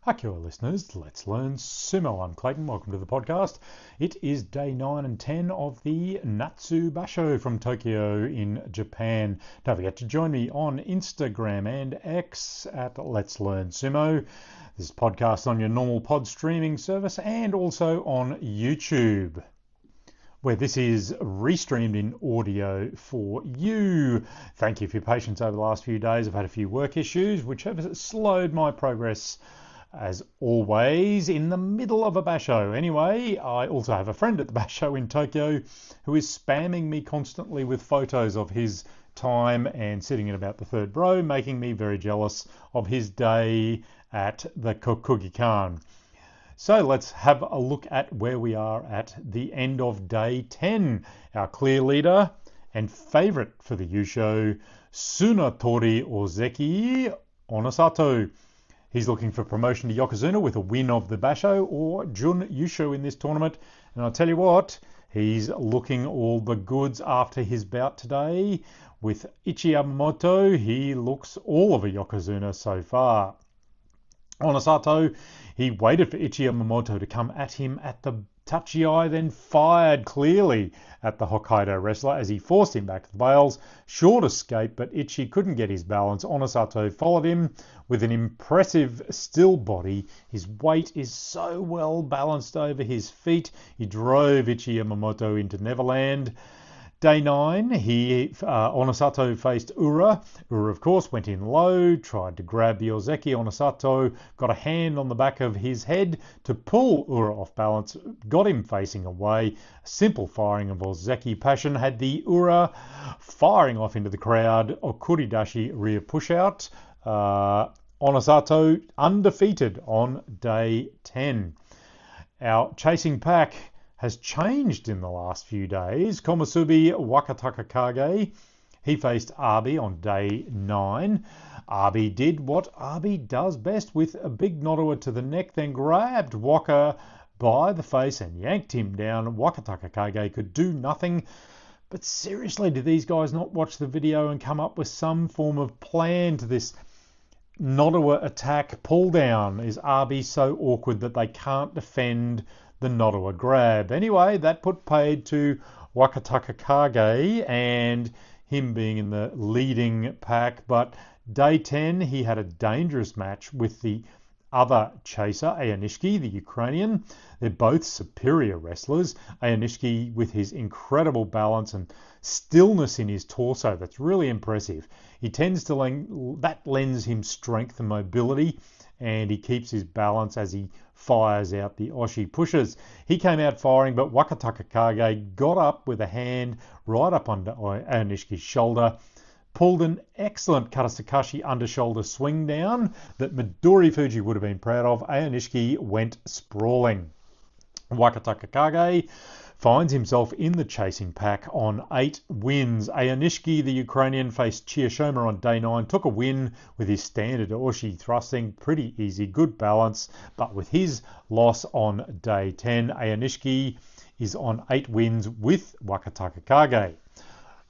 Akio listeners, let's learn sumo. I'm Clayton, welcome to the podcast. It is day 9 and 10 of the Natsu Basho from Tokyo in Japan. Don't forget to join me on Instagram and X at Let's Learn Sumo. This podcast on your normal pod streaming service and also on YouTube, where this is restreamed in audio for you. Thank you for your patience over the last few days. I've had a few work issues which have slowed my progress, as always, in the middle of a basho. Anyway, I also have a friend at the basho in Tokyo who is spamming me constantly with photos of his time and sitting in about the third row, making me very jealous of his day at the Kokugikan. So let's have a look at where we are at the end of day 10. Our clear leader and favourite for the Yusho, Tsunatori Ozeki Onosato. He's looking for promotion to Yokozuna with a win of the Basho or Jun Yusho in this tournament. And I'll tell you what, he's looking all the goods after his bout today. With Ichi Yamamoto, he looks all of a Yokozuna so far. Onosato, he waited for Ichi Yamamoto to come at him at the Tachi-ai, then fired clearly at the Hokkaido wrestler as he forced him back to the bales. Short escape, but Ichi couldn't get his balance. Onosato followed him with an impressive still body. His weight is so well balanced over his feet. He drove Ichi Yamamoto into Neverland. Day 9, Onosato faced Ura. Ura, of course, went in low, tried to grab the Ozeki. Onosato got a hand on the back of his head to pull Ura off balance, got him facing away. A simple firing of Ozeki Passion had the Ura firing off into the crowd. Okuridashi rear push-out. Onosato undefeated on day 10. Our chasing pack has changed in the last few days. Komusubi Wakatakakage, he faced Abi on day 9. Abi did what Abi does best with a big nodowa to the neck, then grabbed Waka by the face and yanked him down. Wakatakakage could do nothing. But seriously, did these guys not watch the video and come up with some form of plan to this nodowa attack pull down? Is Abi so awkward that they can't defend the nodowa grab? Anyway, that put paid to Wakatakakage and him being in the leading pack. But day 10, he had a dangerous match with the other chaser, Ayanishiki, the Ukrainian. They're both superior wrestlers. Ayanishiki with his incredible balance and stillness in his torso, that's really impressive. He tends to that lends him strength and mobility, and he keeps his balance as he fires out the Oshi pushes. He came out firing, but Wakatakakage got up with a hand right up under Ayanishiki's shoulder, pulled an excellent Karasakashi under-shoulder swing down that Midori Fuji would have been proud of. Ayanishiki went sprawling. Wakatakakage finds himself in the chasing pack on 8 wins. Ayanishiki, the Ukrainian, faced Chiyoshima on day 9, took a win with his standard Oshi thrusting, pretty easy, good balance, but with his loss on day 10, Ayanishiki is on 8 wins with Wakatakakage.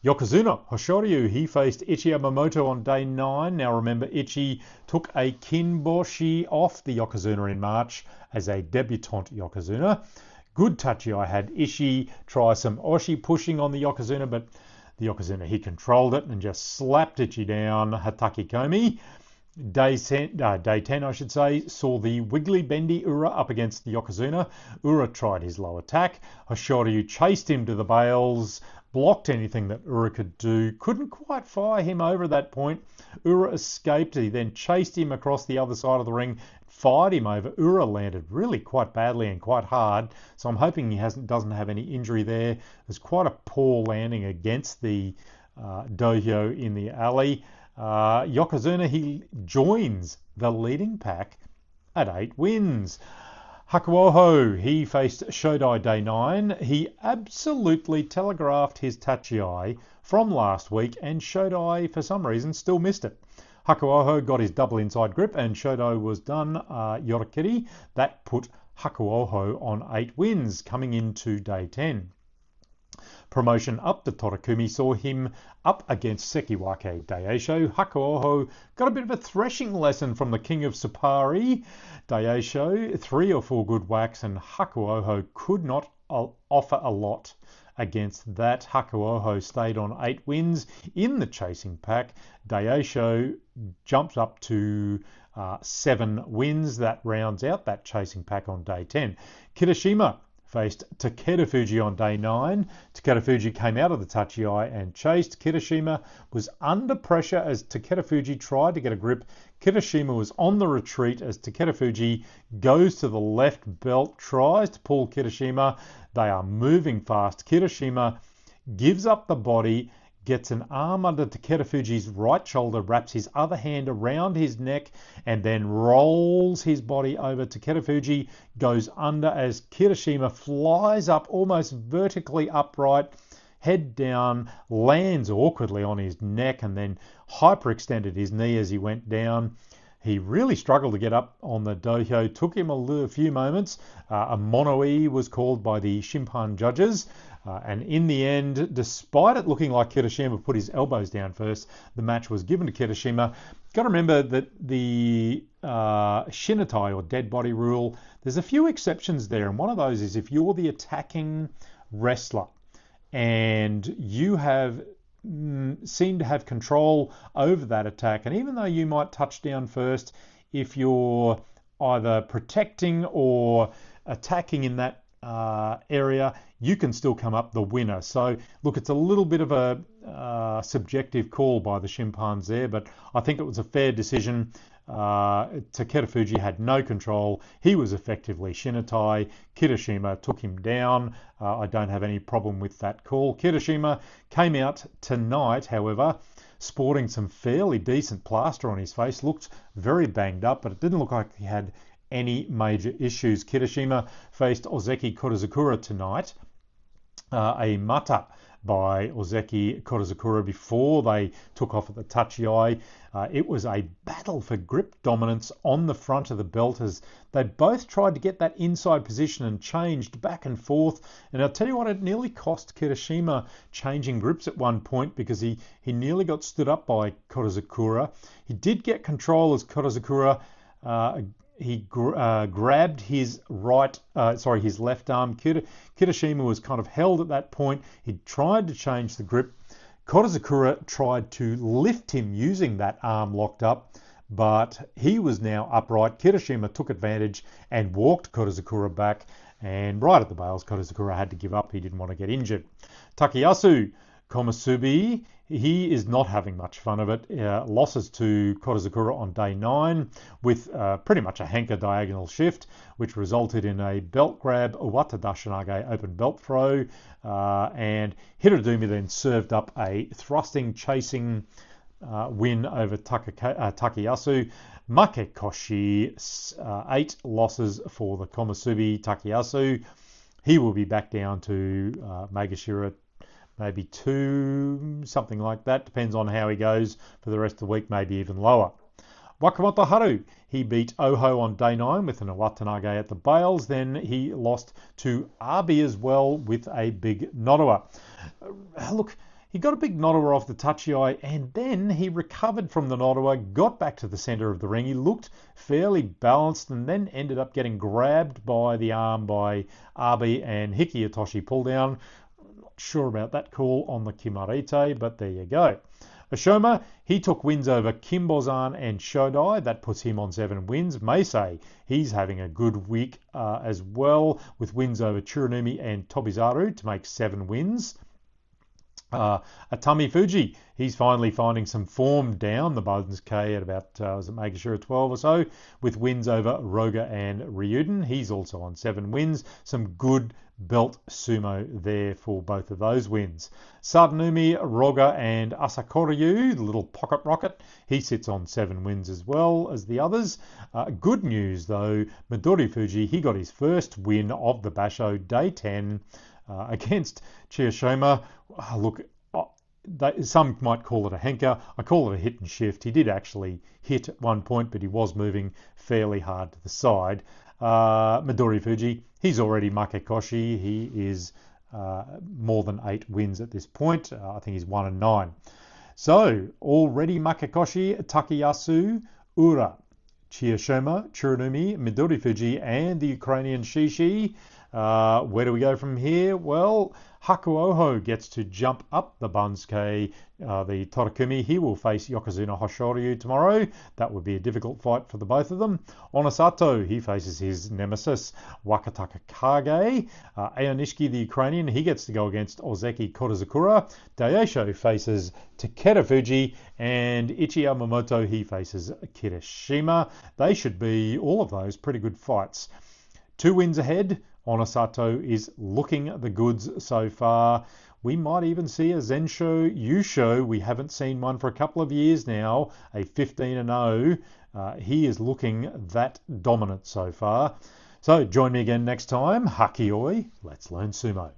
Yokozuna Hoshoryu, he faced Ichi Yamamoto on day 9. Now remember, Ichi took a Kinboshi off the Yokozuna in March as a debutante Yokozuna. Good Tachi-ai had Ishii try some Oshi pushing on the Yokozuna, but the Yokozuna, he controlled it and just slapped Ichi down. Hataki Komi. Day 10, I should say, saw the wiggly bendy Ura up against the Yokozuna. Ura tried his low attack. Hoshoryu chased him to the bales, blocked anything that Ura could do, couldn't quite fire him over at that point. Ura escaped. He then chased him across the other side of the ring, fired him over. Ura landed really quite badly and quite hard, so I'm hoping he doesn't have any injury there. It was quite a poor landing against the dohyo in the alley. Yokozuna, he joins the leading pack at 8 wins. Hakuoho, he faced Shodai day 9. He absolutely telegraphed his Tachi-ai from last week, and Shodai, for some reason, still missed it. Hakuoho got his double inside grip, and Shodai was done Yorikiri. That put Hakuoho on 8 wins coming into day 10. Promotion up to Torakumi saw him up against Sekiwake Daisho. Hakuoho got a bit of a threshing lesson from the king of Supari. Daisho, 3 or 4 good whacks, and Hakuoho could not offer a lot against that. Hakuoho stayed on 8 wins in the chasing pack. Daisho jumped up to 7 wins. That rounds out that chasing pack on day 10. Kirishima faced Takeda Fuji on day 9. Takeda Fuji came out of the Tachiai and chased. Kirishima was under pressure as Takeda Fuji tried to get a grip. Kirishima was on the retreat as Takeda Fuji goes to the left belt, tries to pull Kirishima. They are moving fast. Kirishima gives up the body, gets an arm under Takeda Fuji's right shoulder, wraps his other hand around his neck, and then rolls his body over. Takeda Fuji goes under as Kirishima flies up almost vertically upright, head down, lands awkwardly on his neck, and then hyperextended his knee as he went down. He really struggled to get up on the dohyo. Took him a few moments. A mono-e was called by the Shimpan judges. And in the end, despite it looking like Kirishima put his elbows down first, the match was given to Kirishima. Got to remember that the Shinatai or dead body rule, there's a few exceptions there. And one of those is if you're the attacking wrestler and you have seem to have control over that attack, and even though you might touch down first, if you're either protecting or attacking in that area, you can still come up the winner. So look, it's a little bit of a subjective call by the Shimpans there, but I think it was a fair decision. Takeda Fuji had no control. He was effectively Shinatai. Kirishima took him down. I don't have any problem with that call. Kirishima came out tonight, however, sporting some fairly decent plaster on his face. Looked very banged up, but it didn't look like he had any major issues. Kirishima faced Ozeki Korizakura tonight. A mata by Ozeki Korizakura before they took off at the Tachiai. It was a battle for grip dominance on the front of the belt as they both tried to get that inside position and changed back and forth. And I'll tell you what, it nearly cost Kirishima changing grips at one point because he nearly got stood up by Korizakura. He did get control as Korizakura grabbed his his left arm. Kirishima was kind of held at that point. He tried to change the grip. Korizakura tried to lift him using that arm locked up, but he was now upright. Kirishima took advantage and walked Korizakura back, and right at the bails, Korizakura had to give up. He didn't want to get injured. Takeyasu Komusubi, he is not having much fun of it. Losses to Korizakura on day 9 with pretty much a Henka diagonal shift, which resulted in a belt grab, Uwata Dashinage open belt throw, and Hirodumi then served up a thrusting, chasing win over Takeyasu. Makekoshi, 8 losses for the Komusubi Takeyasu. He will be back down to Magashira maybe 2, something like that. Depends on how he goes for the rest of the week, maybe even lower. Wakamoto Haru, he beat Oho on day 9 with an Iwatanage at the bails. Then he lost to Arby as well with a big Nodowa. Look, he got a big Nodowa off the Tachiai and then he recovered from the Nodowa, got back to the centre of the ring. He looked fairly balanced and then ended up getting grabbed by the arm by Arby and Hiki Itoshi pull down. Sure about that call on the Kimarite, but there you go. Ashoma, he took wins over Kimbozan and Shodai. That puts him on 7 wins. Meisei, he's having a good week as well with wins over Chiranumi and Tobizaru to make 7 wins. Atami Fuji, he's finally finding some form down the Bowden's K at about, Magashira 12 or so, with wins over Roga and Ryuden. He's also on 7 wins. Some good belt sumo there for both of those wins. Sadanumi, Roga and Asakoryu, the little pocket rocket, he sits on 7 wins as well as the others. Good news though, Midori Fuji, he got his first win of the Basho, day 10, against Chiyoshima. Look, some might call it a henka. I call it a hit and shift. He did actually hit at one point, but he was moving fairly hard to the side. Midori Fuji, he's already Makekoshi. He is more than 8 wins at this point. I think he's 1-9. So already Makakoshi, Takayasu, Ura, Chiyoshima, Churunumi, Midori Fuji, and the Ukrainian Shishi. Where do we go from here? Well, Hakuoho gets to jump up the Bansuke, the Torakumi. He will face Yokozuna Hoshoryu tomorrow. That would be a difficult fight for the both of them. Onosato, he faces his nemesis, Wakataka Kage. Aonishiki, the Ukrainian, he gets to go against Ozeki Kodazakura. Daisho faces Takeda Fuji. And Ichi Yamamoto, he faces Kirishima. They should be, all of those, pretty good fights. 2 wins ahead. Onosato is looking the goods so far. We might even see a Zensho Yusho. We haven't seen one for a couple of years now, a 15-0. He is looking that dominant so far. So join me again next time. Hakioi, let's learn sumo.